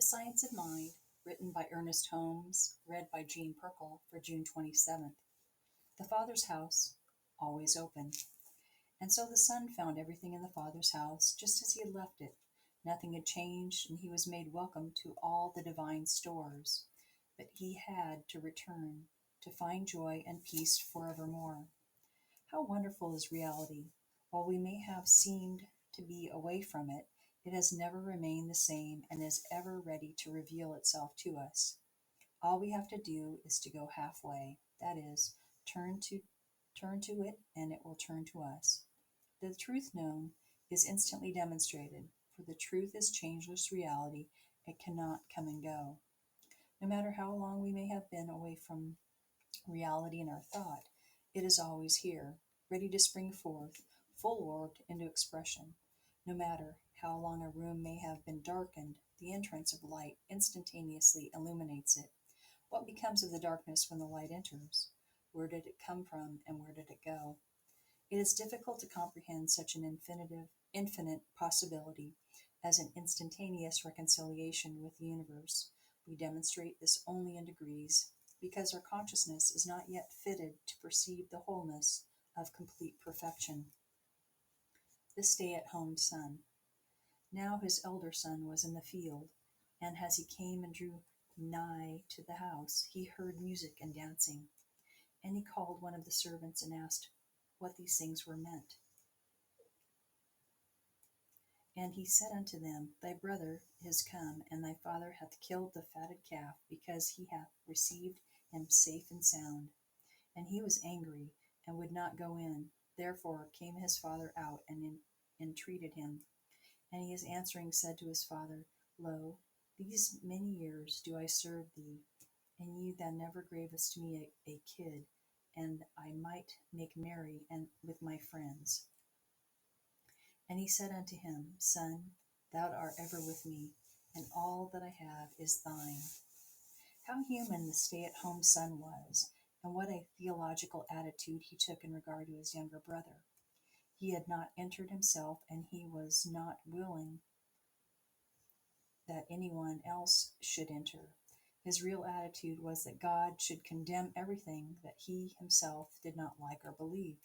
The Science of Mind, written by Ernest Holmes, read by Jean Perkle for June 27th. The Father's house, always open. And so the Son found everything in the Father's house just as he had left it. Nothing had changed, and he was made welcome to all the divine stores. But he had to return to find joy and peace forevermore. How wonderful is reality! While we may have seemed to be away from it, it has never remained the same and is ever ready to reveal itself to us. All we have to do is to go halfway, that is, turn to it and it will turn to us. The truth known is instantly demonstrated, for the truth is changeless reality. It cannot come and go. No matter how long we may have been away from reality in our thought, it is always here, ready to spring forth, full-orbed into expression. No matter how long a room may have been darkened, the entrance of light instantaneously illuminates it. What becomes of the darkness when the light enters? Where did it come from and where did it go? It is difficult to comprehend such an infinite possibility as an instantaneous reconciliation with the universe. We demonstrate this only in degrees, because our consciousness is not yet fitted to perceive the wholeness of complete perfection. The stay-at-home son. Now his elder son was in the field, and as he came and drew nigh to the house, he heard music and dancing. And he called one of the servants and asked what these things were meant. And he said unto them, Thy brother is come, and thy father hath killed the fatted calf, because he hath received him safe and sound. And he was angry, and would not go in. Therefore came his father out and entreated him. And he is answering said to his father, Lo, these many years do I serve thee, and thou never gavest me a kid, and I might make merry with my friends. And he said unto him, Son, thou art ever with me, and all that I have is thine. How human the stay-at-home son was, and what a theological attitude he took in regard to his younger brother. He had not entered himself, and he was not willing that anyone else should enter. His real attitude was that God should condemn everything that he himself did not like or believe.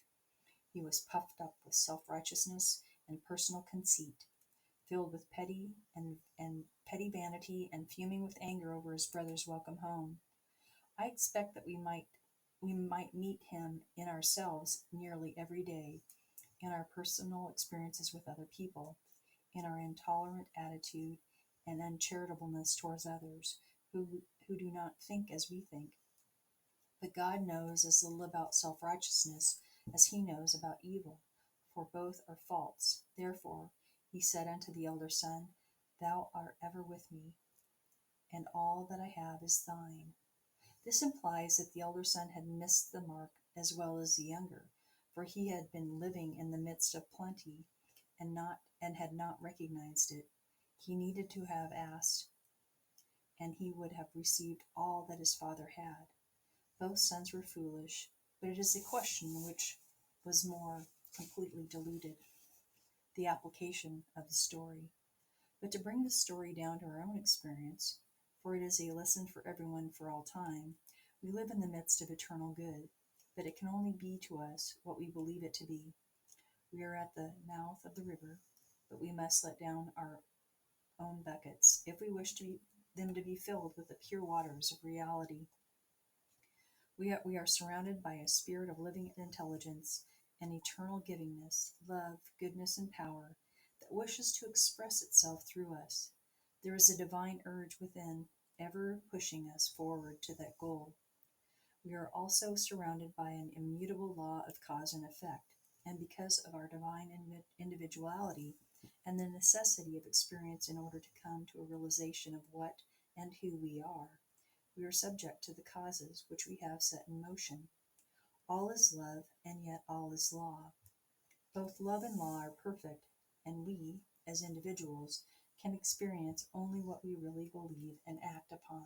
He was puffed up with self-righteousness and personal conceit, filled with petty vanity, and fuming with anger over his brother's welcome home. I expect that we might meet him in ourselves nearly every day, in our personal experiences with other people, in our intolerant attitude and uncharitableness towards others who do not think as we think. But God knows as little about self-righteousness as he knows about evil, for both are false. Therefore he said unto the elder son, Thou art ever with me, and all that I have is thine. This implies that the elder son had missed the mark as well as the younger, for he had been living in the midst of plenty and had not recognized it. He needed to have asked, and he would have received all that his father had. Both sons were foolish, but it is the question which was more completely diluted, the application of the story. But to bring the story down to our own experience, for it is a lesson for everyone for all time, we live in the midst of eternal good, but it can only be to us what we believe it to be. We are at the mouth of the river, but we must let down our own buckets if we wish them to be filled with the pure waters of reality. We are surrounded by a spirit of living intelligence and eternal givingness, love, goodness, and power that wishes to express itself through us. There is a divine urge within, ever pushing us forward to that goal. We are also surrounded by an immutable law of cause and effect, and because of our divine individuality and the necessity of experience in order to come to a realization of what and who we are subject to the causes which we have set in motion. All is love, and yet all is law. Both love and law are perfect, and we, as individuals, can experience only what we really believe and act upon.